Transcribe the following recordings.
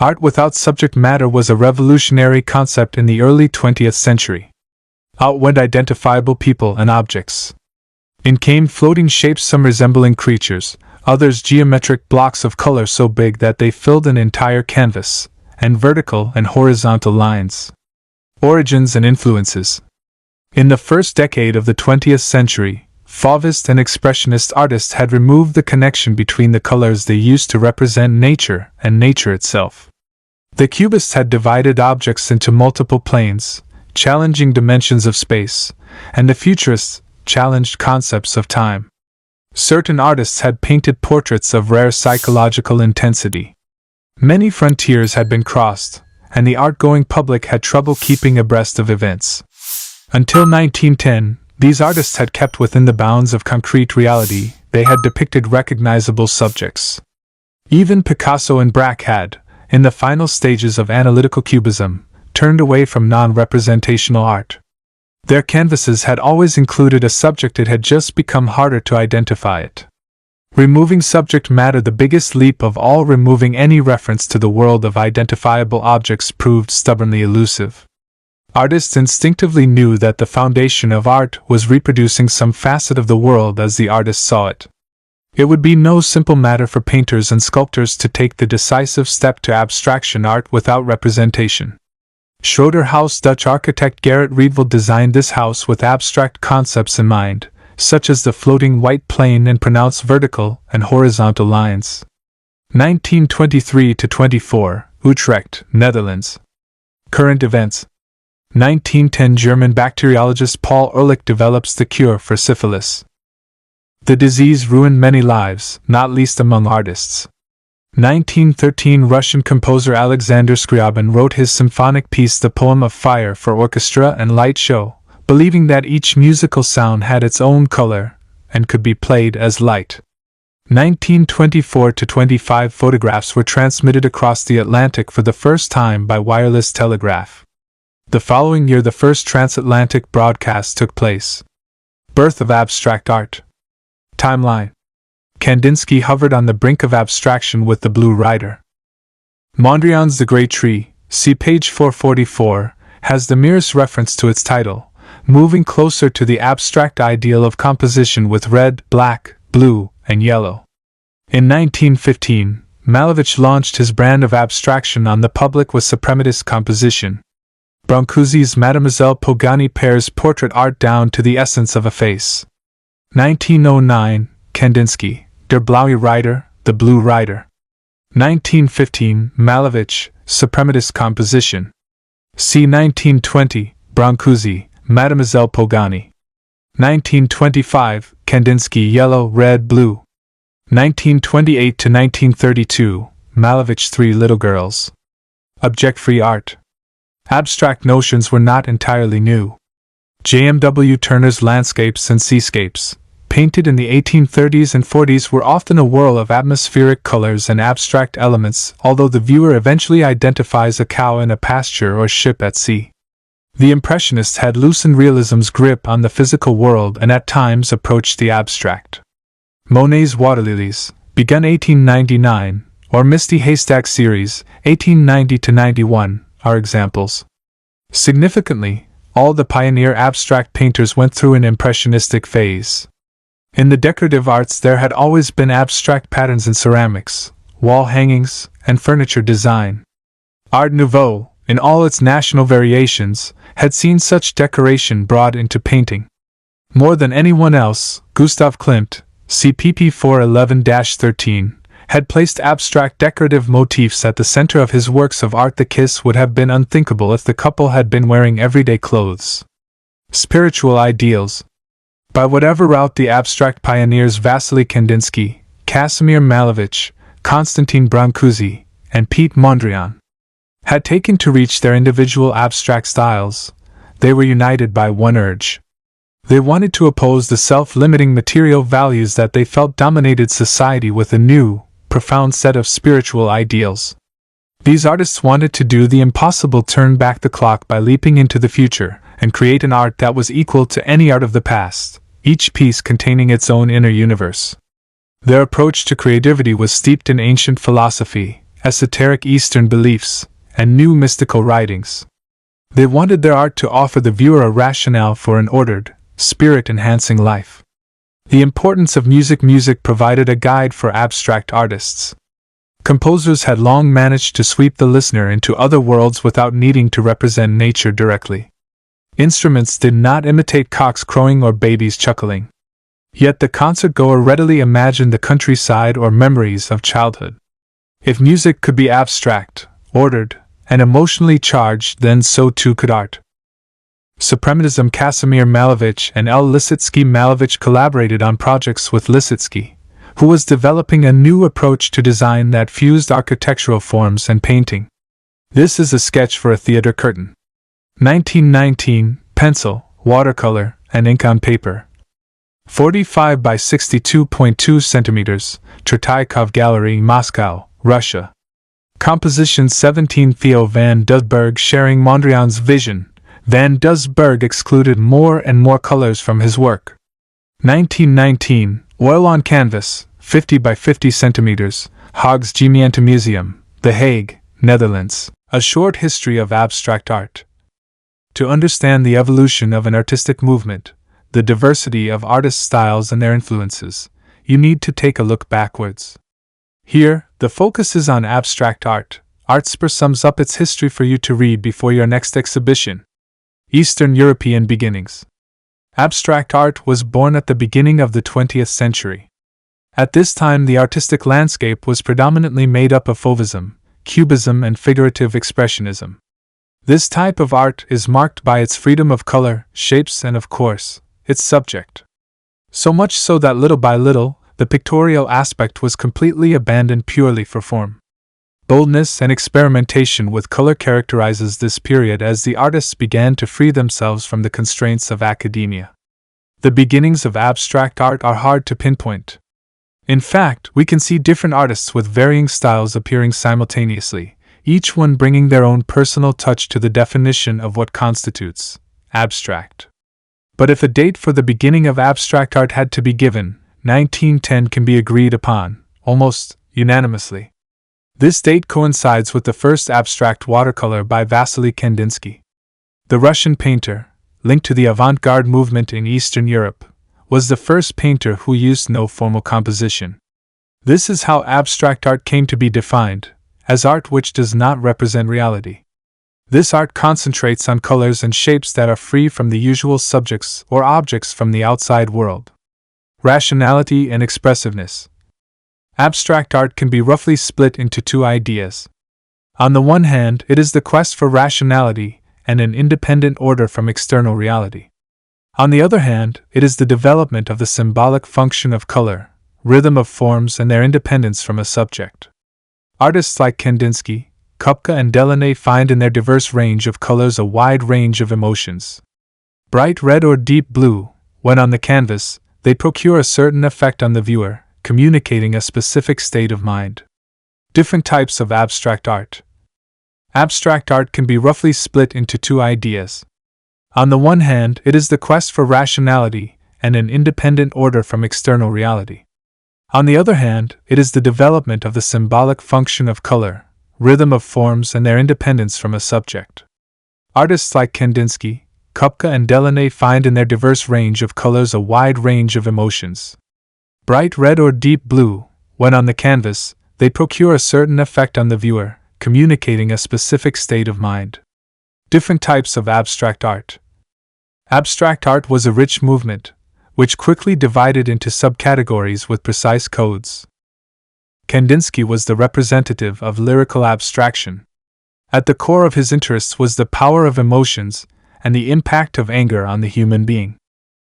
Art without subject matter was a revolutionary concept in the early 20th century. Out went identifiable people and objects. In came floating shapes, some resembling creatures, others geometric blocks of color so big that they filled an entire canvas, and vertical and horizontal lines. Origins and influences. In the first decade of the 20th century, Fauvist and Expressionist artists had removed the connection between the colors they used to represent nature and nature itself. The Cubists had divided objects into multiple planes, challenging dimensions of space, and the Futurists challenged concepts of time. Certain artists had painted portraits of rare psychological intensity. Many frontiers had been crossed, and the art-going public had trouble keeping abreast of events. Until 1910, these artists had kept within the bounds of concrete reality. They had depicted recognizable subjects. Even Picasso and Braque had, in the final stages of Analytical Cubism, turned away from non-representational art. Their canvases had always included a subject. It had just become harder to identify it. Removing subject matter, the biggest leap of all, removing any reference to the world of identifiable objects, proved stubbornly elusive. Artists instinctively knew that the foundation of art was reproducing some facet of the world as the artist saw it. It would be no simple matter for painters and sculptors to take the decisive step to abstraction art without representation. Schroeder House Dutch architect Gerrit Rietveld designed this house with abstract concepts in mind, such as the floating white plane and pronounced vertical and horizontal lines. 1923-24, Utrecht, Netherlands. Current events. 1910, German bacteriologist Paul Ehrlich develops the cure for syphilis. The disease ruined many lives, not least among artists. 1913, Russian composer Alexander Scriabin wrote his symphonic piece The Poem of Fire for orchestra and light show, believing that each musical sound had its own color and could be played as light. 1924-25, photographs were transmitted across the Atlantic for the first time by wireless telegraph. The following year, the first transatlantic broadcast took place. Birth of abstract art. Timeline. Kandinsky hovered on the brink of abstraction with the Blue Rider. Mondrian's The Great Tree, see page 444, has the merest reference to its title, moving closer to the abstract ideal of composition with red, black, blue, and yellow. In 1915, Malevich launched his brand of abstraction on the public with suprematist composition. Brancusi's Mademoiselle Pogani pares portrait art down to the essence of a face. 1909, Kandinsky, Der Blaue Reiter, The Blue Rider. 1915, Malevich, suprematist composition. See 1920, Brancusi, Mademoiselle Pogani. 1925, Kandinsky, Yellow, Red, Blue. 1928-1932, Malevich, Three Little Girls. Object-free art. Abstract notions were not entirely new. J.M.W. Turner's landscapes and seascapes, painted in the 1830s and 40s, were often a whirl of atmospheric colors and abstract elements, although the viewer eventually identifies a cow in a pasture or ship at sea. The Impressionists had loosened realism's grip on the physical world and at times approached the abstract. Monet's Water Lilies, begun 1899, or Misty Haystack series, 1890-91, are examples. Significantly, all the pioneer abstract painters went through an impressionistic phase. In the decorative arts, there had always been abstract patterns in ceramics, wall hangings, and furniture design. Art Nouveau, in all its national variations, had seen such decoration brought into painting. More than anyone else, Gustav Klimt, CPP 411-13, had placed abstract decorative motifs at the center of his works of art. The kiss would have been unthinkable if the couple had been wearing everyday clothes. Spiritual ideals. By whatever route the abstract pioneers Vasily Kandinsky, Casimir Malevich, Konstantin Brancusi, and Piet Mondrian had taken to reach their individual abstract styles, they were united by one urge. They wanted to oppose the self-limiting material values that they felt dominated society with a new, profound set of spiritual ideals. These artists wanted to do the impossible, turn back the clock by leaping into the future, and create an art that was equal to any art of the past, each piece containing its own inner universe. Their approach to creativity was steeped in ancient philosophy, esoteric Eastern beliefs, and new mystical writings. They wanted their art to offer the viewer a rationale for an ordered, spirit-enhancing life. The importance of music provided a guide for abstract artists. Composers had long managed to sweep the listener into other worlds without needing to represent nature directly. Instruments did not imitate cocks crowing or babies chuckling. Yet the concert-goer readily imagined the countryside or memories of childhood. If music could be abstract, ordered, and emotionally charged, then so too could art. Suprematism. Casimir Malevich and L. Lisitsky. Malevich collaborated on projects with Lisitsky, who was developing a new approach to design that fused architectural forms and painting. This is a sketch for a theater curtain. 1919, pencil, watercolor, and ink on paper. 45 by 62.2 centimeters, Tretyakov Gallery, Moscow, Russia. Composition 17. Theo van Doesburg. Sharing Mondrian's vision, Van Doesburg excluded more and more colors from his work. 1919, oil on canvas, 50 by 50 centimeters, Haag's Gemeente Museum, The Hague, Netherlands. A short history of abstract art. To understand the evolution of an artistic movement, the diversity of artists' styles and their influences, you need to take a look backwards. Here, the focus is on abstract art. Artspur sums up its history for you to read before your next exhibition. Eastern European beginnings. Abstract art was born at the beginning of the 20th century. At this time, the artistic landscape was predominantly made up of Fauvism, Cubism, and figurative expressionism. This type of art is marked by its freedom of color, shapes, and, of course, its subject. So much so that little by little, the pictorial aspect was completely abandoned purely for form. Boldness and experimentation with color characterizes this period as the artists began to free themselves from the constraints of academia. The beginnings of abstract art are hard to pinpoint. In fact, we can see different artists with varying styles appearing simultaneously, each one bringing their own personal touch to the definition of what constitutes abstract. But if a date for the beginning of abstract art had to be given, 1910 can be agreed upon, almost unanimously. This date coincides with the first abstract watercolor by Vasily Kandinsky. The Russian painter, linked to the avant-garde movement in Eastern Europe, was the first painter who used no formal composition. This is how abstract art came to be defined, as art which does not represent reality. This art concentrates on colors and shapes that are free from the usual subjects or objects from the outside world. Rationality and expressiveness. Abstract art can be roughly split into two ideas. On the one hand, it is the quest for rationality and an independent order from external reality. On the other hand, it is the development of the symbolic function of color, rhythm of forms, and their independence from a subject. Artists like Kandinsky, Kupka, and Delaunay find in their diverse range of colors a wide range of emotions. Bright red or deep blue, when on the canvas, they procure a certain effect on the viewer, communicating a specific state of mind. Different types of abstract art. Abstract art can be roughly split into two ideas. On the one hand, it is the quest for rationality and an independent order from external reality. On the other hand, it is the development of the symbolic function of color, rhythm of forms, and their independence from a subject. Artists like Kandinsky, Kupka, and Delaunay find in their diverse range of colors a wide range of emotions. Bright red or deep blue, when on the canvas, they procure a certain effect on the viewer, communicating a specific state of mind. Different types of abstract art. Abstract art was a rich movement, which quickly divided into subcategories with precise codes. Kandinsky was the representative of lyrical abstraction. At the core of his interests was the power of emotions and the impact of anger on the human being.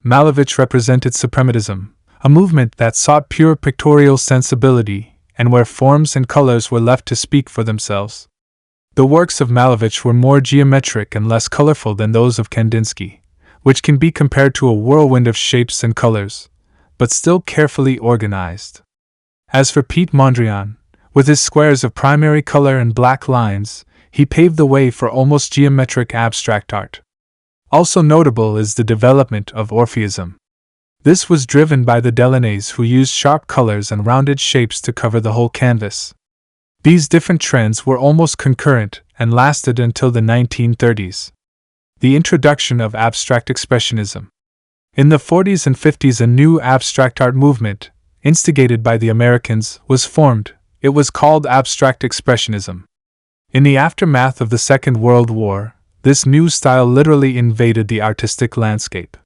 Malevich represented suprematism, a movement that sought pure pictorial sensibility and where forms and colors were left to speak for themselves. The works of Malevich were more geometric and less colorful than those of Kandinsky, which can be compared to a whirlwind of shapes and colors, but still carefully organized. As for Piet Mondrian, with his squares of primary color and black lines, he paved the way for almost geometric abstract art. Also notable is the development of Orpheism. This was driven by the Delaunays, who used sharp colors and rounded shapes to cover the whole canvas. These different trends were almost concurrent and lasted until the 1930s. The introduction of abstract expressionism. In the 40s and 50s, a new abstract art movement, instigated by the Americans, was formed. It was called abstract expressionism. In the aftermath of the Second World War, this new style literally invaded the artistic landscape.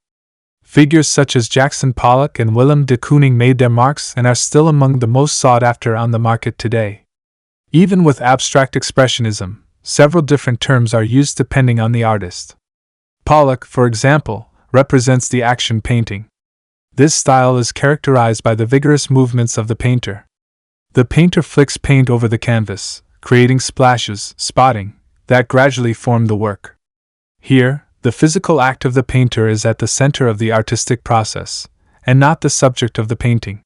Figures such as Jackson Pollock and Willem de Kooning made their marks and are still among the most sought after on the market today. Even with abstract expressionism, several different terms are used depending on the artist. Pollock, for example, represents the action painting. This style is characterized by the vigorous movements of the painter. The painter flicks paint over the canvas, creating splashes, spotting, that gradually form the work. Here, the physical act of the painter is at the center of the artistic process, and not the subject of the painting.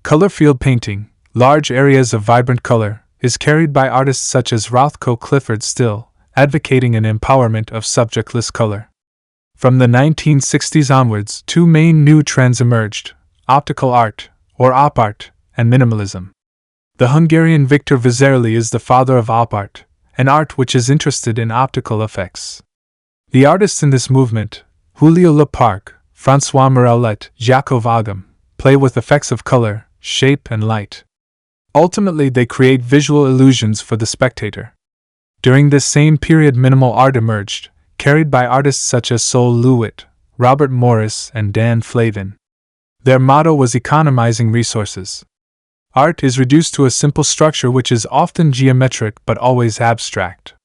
Color field painting, large areas of vibrant color, is carried by artists such as Rothko Clifford Still, advocating an empowerment of subjectless color. From the 1960s onwards, two main new trends emerged: optical art, or op art, and minimalism. The Hungarian Victor Vizerli is the father of op art, an art which is interested in optical effects. The artists in this movement, Julio Leparc, François Morellet, Jacob Agam, play with effects of color, shape, and light. Ultimately, they create visual illusions for the spectator. During this same period, minimal art emerged, carried by artists such as Sol LeWitt, Robert Morris, and Dan Flavin. Their motto was economizing resources. Art is reduced to a simple structure which is often geometric but always abstract.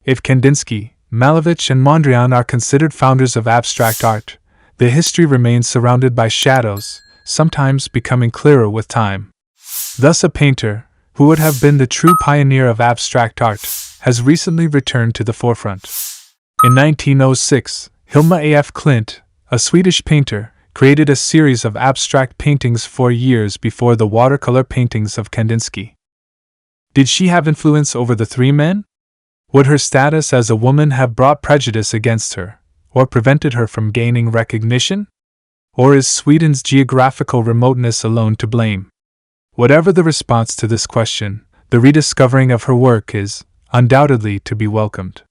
If Kandinsky, Malevich, and Mondrian are considered founders of abstract art, the history remains surrounded by shadows, sometimes becoming clearer with time. Thus, a painter, who would have been the true pioneer of abstract art, has recently returned to the forefront. In 1906, Hilma af Klint, a Swedish painter, created a series of abstract paintings 4 years before the watercolor paintings of Kandinsky. Did she have influence over the three men? Would her status as a woman have brought prejudice against her, or prevented her from gaining recognition? Or is Sweden's geographical remoteness alone to blame? Whatever the response to this question, the rediscovering of her work is, undoubtedly, to be welcomed.